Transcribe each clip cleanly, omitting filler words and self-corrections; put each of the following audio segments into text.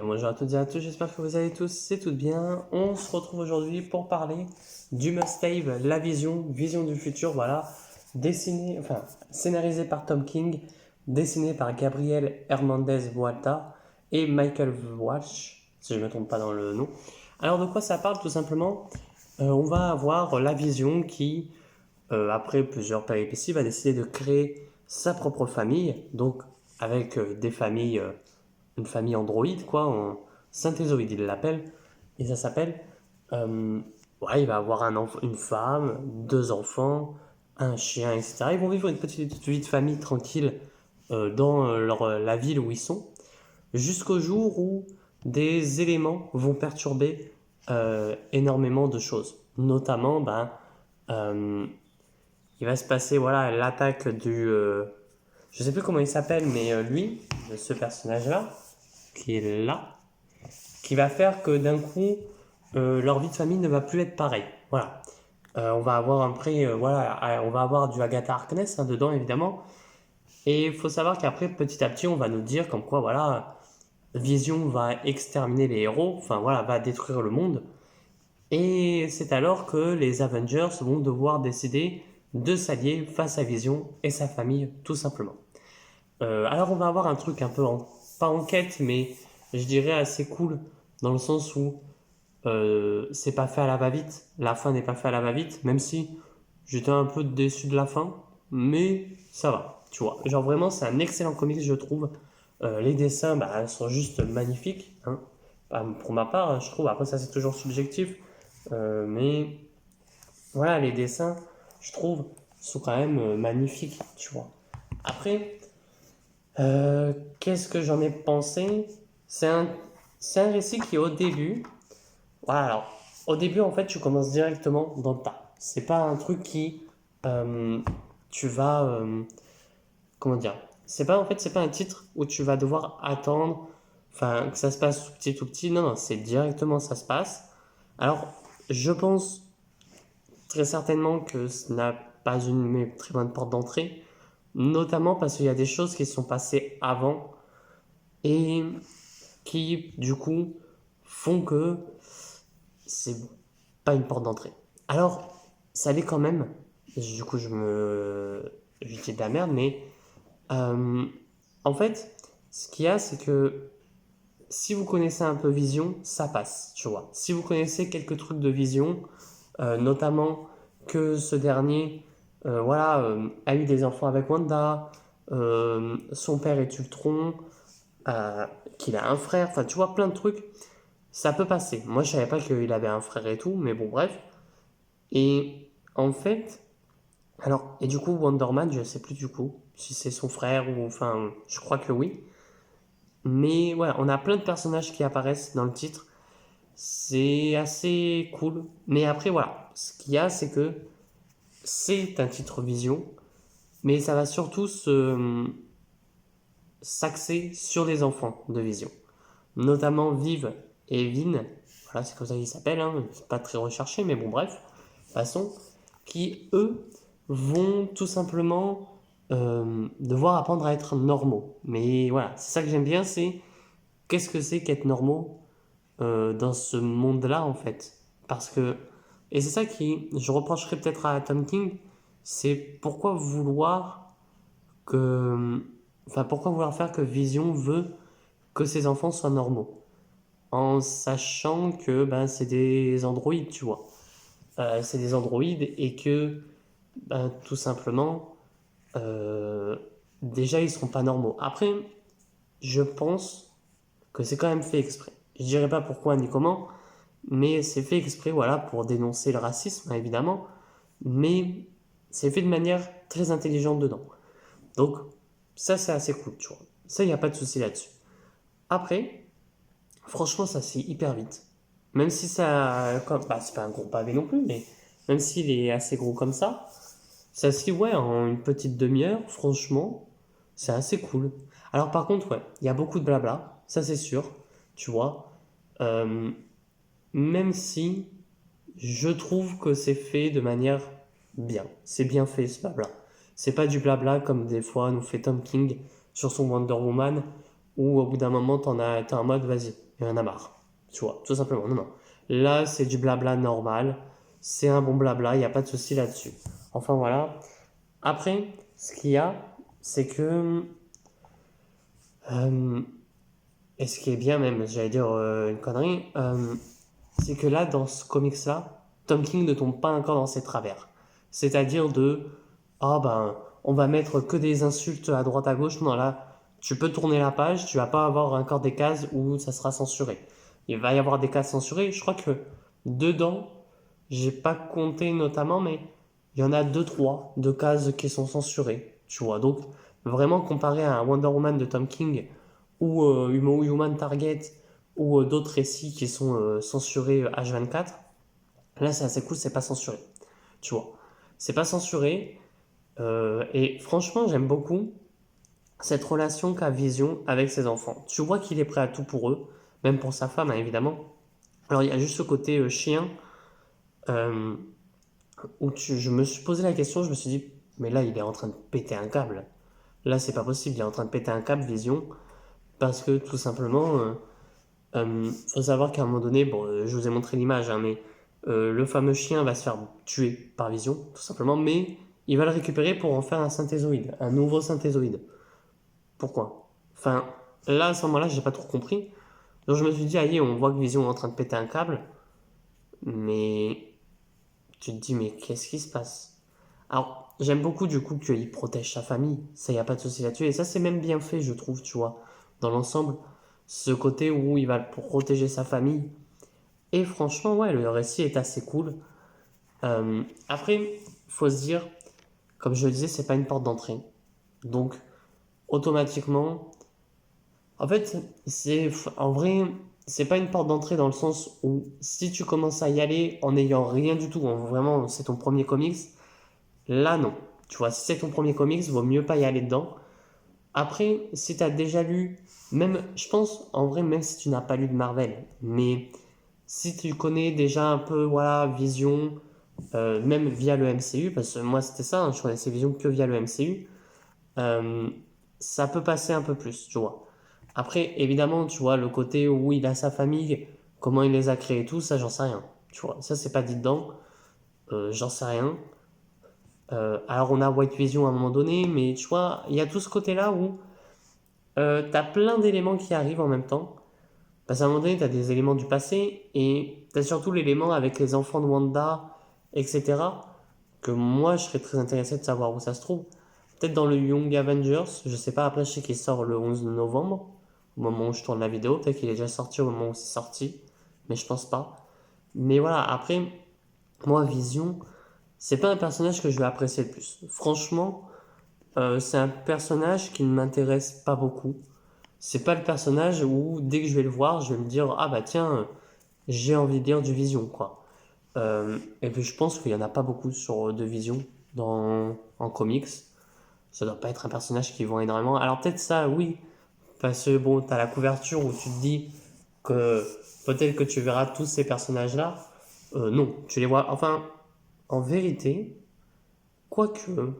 Bonjour à toutes et à tous, j'espère que vous allez tous et toutes bien. On se retrouve aujourd'hui pour parler du Must-Have, la vision du futur, voilà, scénarisé par Tom King, dessiné par Gabriel Hernandez Walta et Michael Walsh, si je ne me trompe pas dans le nom. Alors de quoi ça parle tout simplement? On va avoir la vision qui, après plusieurs péripéties, va décider de créer sa propre famille, donc avec une famille Android, quoi, en synthézoïde, il l'appelle, et ça s'appelle, euh, ouais, il va avoir une femme, deux enfants, un chien, etc. Ils vont vivre une petite vie de famille tranquille dans la ville où ils sont, jusqu'au jour où des éléments vont perturber énormément de choses. Notamment, euh, il va se passer voilà, l'attaque je sais plus comment il s'appelle, mais lui, ce personnage-là, qui est là, qui va faire que d'un coup, leur vie de famille ne va plus être pareille. Voilà. On va avoir après, voilà, on va avoir du Agatha Harkness dedans évidemment. Et il faut savoir qu'après, petit à petit, on va nous dire comme quoi, voilà, Vision va exterminer les héros, enfin voilà, va détruire le monde. Et c'est alors que les Avengers vont devoir décider de s'allier face à Vision et sa famille, tout simplement. Alors on va avoir un truc un peu, pas enquête, mais je dirais assez cool, dans le sens où c'est pas fait à la va-vite, la fin n'est pas faite à la va-vite, même si j'étais un peu déçu de la fin, mais ça va, tu vois. Genre vraiment, c'est un excellent comics, je trouve. Les dessins, sont juste magnifiques, hein. Pour ma part, je trouve, après ça c'est toujours subjectif, mais voilà, les dessins, je trouve, sont quand même magnifiques, tu vois. Après, qu'est-ce que j'en ai pensé? C'est un, c'est un récit qui au début, voilà, alors, au début, en fait, tu commences directement dans le tas. C'est pas un truc qui, euh, tu vas, comment dire, c'est pas un titre où tu vas devoir attendre, enfin, que ça se passe tout petit. Non, non, c'est directement ça se passe. Alors, je pense très certainement que ce n'a pas une très bonne porte d'entrée, notamment parce qu'il y a des choses qui se sont passées avant et qui, du coup, font que c'est pas une porte d'entrée. Alors, ça l'est quand même. Du coup, je dis de la merde, mais euh, en fait, ce qu'il y a, c'est que si vous connaissez un peu Vision, ça passe, tu vois. Si vous connaissez quelques trucs de Vision, notamment que ce dernier, voilà, a eu des enfants avec Wanda, son père est Ultron, euh, qu'il a un frère, enfin, tu vois, plein de trucs. Ça peut passer. Moi, je savais pas qu'il avait un frère et tout, mais bon, bref. Et en fait, alors, et du coup, Wonder Man, je sais plus du coup si c'est son frère ou enfin, je crois que oui. Mais voilà, on a plein de personnages qui apparaissent dans le titre. C'est assez cool. Mais après, voilà, ce qu'il y a, c'est que c'est un titre Vision, mais ça va surtout s'axer sur les enfants de Vision, notamment Viv et Vin. Voilà, c'est comme ça qu'ils s'appellent, hein. C'est pas très recherché, mais bon, bref, passons. Qui, eux, vont tout simplement devoir apprendre à être normaux. Mais voilà, c'est ça que j'aime bien, c'est qu'est-ce que c'est qu'être normaux dans ce monde-là, en fait. Parce que, et c'est ça qui, je reprocherais peut-être à Tom King, c'est que, pourquoi vouloir faire que Vision veut que ses enfants soient normaux, en sachant que c'est des androïdes, tu vois. C'est des androïdes et que tout simplement, euh, déjà ils seront pas normaux. Après, je pense que c'est quand même fait exprès. Je dirais pas pourquoi ni comment, mais c'est fait exprès, voilà, pour dénoncer le racisme, évidemment, mais c'est fait de manière très intelligente dedans. Donc, ça c'est assez cool, tu vois. Ça, il n'y a pas de souci là-dessus. Après, franchement, ça c'est hyper vite. Même si ça, c'est pas un gros pavé non plus, mais même s'il est assez gros comme ça se lit, ouais, en une petite demi-heure, franchement, c'est assez cool. Alors par contre, ouais, il y a beaucoup de blabla, ça c'est sûr, tu vois. Euh, Même si je trouve que c'est fait de manière bien. C'est bien fait ce blabla. C'est pas du blabla comme des fois nous fait Tom King sur son Wonder Woman, où au bout d'un moment t'es en mode vas-y. il y en a marre. Tu vois, tout simplement. Non, non. Là, c'est du blabla normal. C'est un bon blabla, il n'y a pas de souci là-dessus. Enfin, voilà. Après, ce qu'il y a, c'est que. euh, et ce qui est bien, même, j'allais dire une connerie, c'est que là, dans ce comics-là, Tom King ne tombe pas encore dans ses travers. C'est-à-dire de. Ah ben, on va mettre que des insultes à droite à gauche. Non, là, tu peux tourner la page, tu vas pas avoir encore des cases où ça sera censuré. Il va y avoir des cases censurées. Je crois que dedans, j'ai pas compté notamment, mais il y en a deux, trois de cases qui sont censurées. Tu vois, donc vraiment comparé à un Wonder Woman de Tom King ou Human Target ou d'autres récits qui sont censurés H24, là c'est assez cool, c'est pas censuré. Tu vois, c'est pas censuré. Et franchement, j'aime beaucoup cette relation qu'a Vision avec ses enfants. Tu vois qu'il est prêt à tout pour eux, même pour sa femme, hein, évidemment. Alors, il y a juste ce côté chien euh, où je me suis posé la question, je me suis dit, mais là, il est en train de péter un câble. Là, c'est pas possible, il est en train de péter un câble, Vision, parce que tout simplement, faut savoir qu'à un moment donné, bon, je vous ai montré l'image, hein, mais le fameux chien va se faire tuer par Vision, tout simplement, mais il va le récupérer pour en faire un synthézoïde, un nouveau synthézoïde. Pourquoi? Enfin, là, à ce moment-là, j'ai pas trop compris. Donc je me suis dit, aïe, on voit que Vision est en train de péter un câble, mais tu te dis, mais qu'est-ce qui se passe? Alors, j'aime beaucoup du coup qu'il protège sa famille, ça y a pas de souci là-dessus, et ça c'est même bien fait, je trouve, tu vois, dans l'ensemble, ce côté où il va protéger sa famille. Et franchement, ouais, le récit est assez cool. Après, faut se dire, comme je le disais, c'est pas une porte d'entrée. Donc, automatiquement, en fait, en vrai, c'est pas une porte d'entrée dans le sens où si tu commences à y aller en n'ayant rien du tout, vraiment c'est ton premier comics, là non. Tu vois, si c'est ton premier comics, vaut mieux pas y aller dedans. Après, si tu as déjà lu, même, je pense, en vrai, même si tu n'as pas lu de Marvel, mais si tu connais déjà un peu, voilà, Vision, même via le MCU, parce que moi c'était ça, hein, je connaissais Vision que via le MCU, euh, ça peut passer un peu plus, tu vois. Après, évidemment, tu vois, le côté où il a sa famille, comment il les a créés et tout, ça, j'en sais rien. Tu vois, ça, c'est pas dit dedans. J'en sais rien. Alors, on a White Vision à un moment donné, mais tu vois, il y a tout ce côté-là où t'as plein d'éléments qui arrivent en même temps. Parce qu'à un moment donné, t'as des éléments du passé et t'as surtout l'élément avec les enfants de Wanda, etc. Que moi, je serais très intéressé de savoir où ça se trouve. Peut-être dans le Young Avengers, je sais pas, après je sais qu'il sort le 11 novembre, au moment où je tourne la vidéo, peut-être qu'il est déjà sorti au moment où c'est sorti, mais je pense pas. Mais voilà, après, moi, Vision, c'est pas un personnage que je vais apprécier le plus. Franchement, c'est un personnage qui ne m'intéresse pas beaucoup. C'est pas le personnage où, dès que je vais le voir, je vais me dire, ah bah tiens, j'ai envie de lire du Vision, quoi. Et puis je pense qu'il y en a pas beaucoup sur de Vision en comics. Ça doit pas être un personnage qui vend énormément. Alors peut-être ça, oui, parce que bon, t'as la couverture où tu te dis que peut-être que tu verras tous ces personnages-là. Non, tu les vois. Enfin, en vérité, quoique,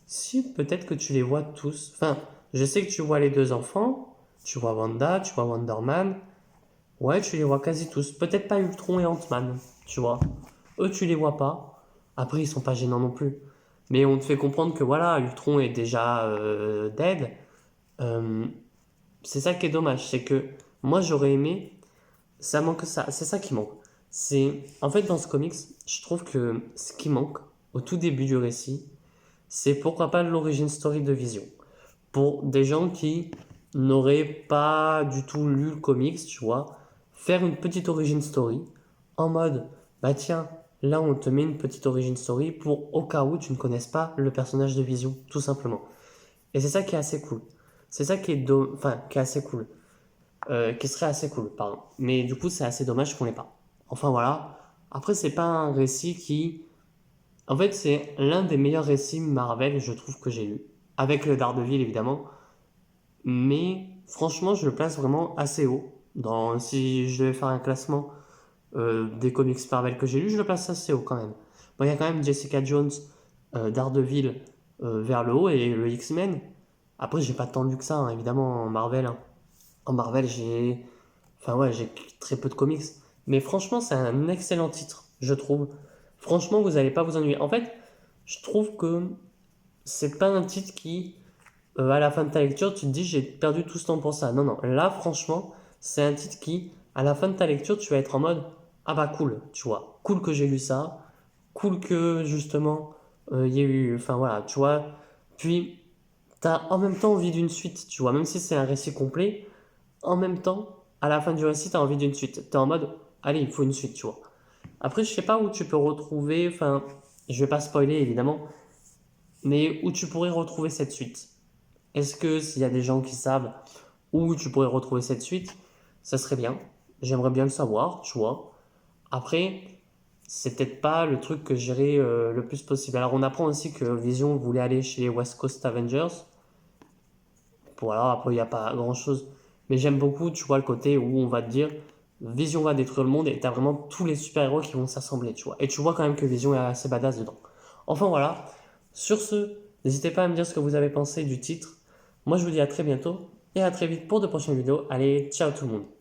si peut-être que tu les vois tous. Enfin, je sais que tu vois les deux enfants, tu vois Wanda, tu vois Wonder Man. Ouais, tu les vois quasi tous. Peut-être pas Ultron et Ant-Man, tu vois. Eux, tu les vois pas. Après, ils sont pas gênants non plus. Mais on te fait comprendre que voilà, Ultron est déjà dead. Euh, c'est ça qui est dommage, c'est que moi j'aurais aimé, ça manque ça, c'est ça qui manque. C'est en fait dans ce comics, je trouve que ce qui manque au tout début du récit, c'est pourquoi pas l'origin story de Vision. Pour des gens qui n'auraient pas du tout lu le comics, tu vois, faire une petite origin story en mode bah tiens, là on te met une petite origin story pour au cas où tu ne connaisses pas le personnage de Vision, tout simplement. Et c'est ça qui est assez cool. C'est ça qui est, enfin, qui est assez cool. Qui serait assez cool, pardon. Mais du coup, c'est assez dommage qu'on l'ait pas. Enfin voilà. Après, c'est pas un récit qui. En fait, c'est l'un des meilleurs récits Marvel, je trouve, que j'ai lu. Avec le Daredevil, évidemment. Mais franchement, je le place vraiment assez haut. Si je devais faire un classement des comics Marvel que j'ai lu, je le place assez haut quand même. Bon, il y a quand même Jessica Jones, Daredevil vers le haut et le X-Men. Après, j'ai pas tant lu que ça, hein, évidemment, en Marvel, hein. En Marvel, j'ai Enfin ouais, j'ai très peu de comics. Mais franchement, c'est un excellent titre, je trouve. Franchement, vous n'allez pas vous ennuyer. En fait, je trouve que c'est pas un titre qui, à la fin de ta lecture, tu te dis j'ai perdu tout ce temps pour ça. Non, non. Là, franchement, c'est un titre qui, à la fin de ta lecture, tu vas être en mode ah bah cool, tu vois. Cool que j'ai lu ça. Cool que justement, il y ait eu. Enfin voilà, tu vois. Puis, tu as en même temps envie d'une suite, tu vois. Même si c'est un récit complet, en même temps, à la fin du récit, tu as envie d'une suite. Tu es en mode allez, il faut une suite, tu vois. Après, je sais pas où tu peux retrouver. Enfin, je vais pas spoiler évidemment, mais où tu pourrais retrouver cette suite. Est-ce que s'il y a des gens qui savent où tu pourrais retrouver cette suite, ça serait bien. J'aimerais bien le savoir, tu vois. Après, c'est peut-être pas le truc que j'irai le plus possible. Alors, on apprend aussi que Vision voulait aller chez les West Coast Avengers. Voilà, après, il n'y a pas grand-chose. Mais j'aime beaucoup, tu vois, le côté où on va te dire Vision va détruire le monde et t'as vraiment tous les super-héros qui vont s'assembler, tu vois. Et tu vois quand même que Vision est assez badass dedans. Enfin, voilà. Sur ce, n'hésitez pas à me dire ce que vous avez pensé du titre. Moi, je vous dis à très bientôt et à très vite pour de prochaines vidéos. Allez, ciao tout le monde.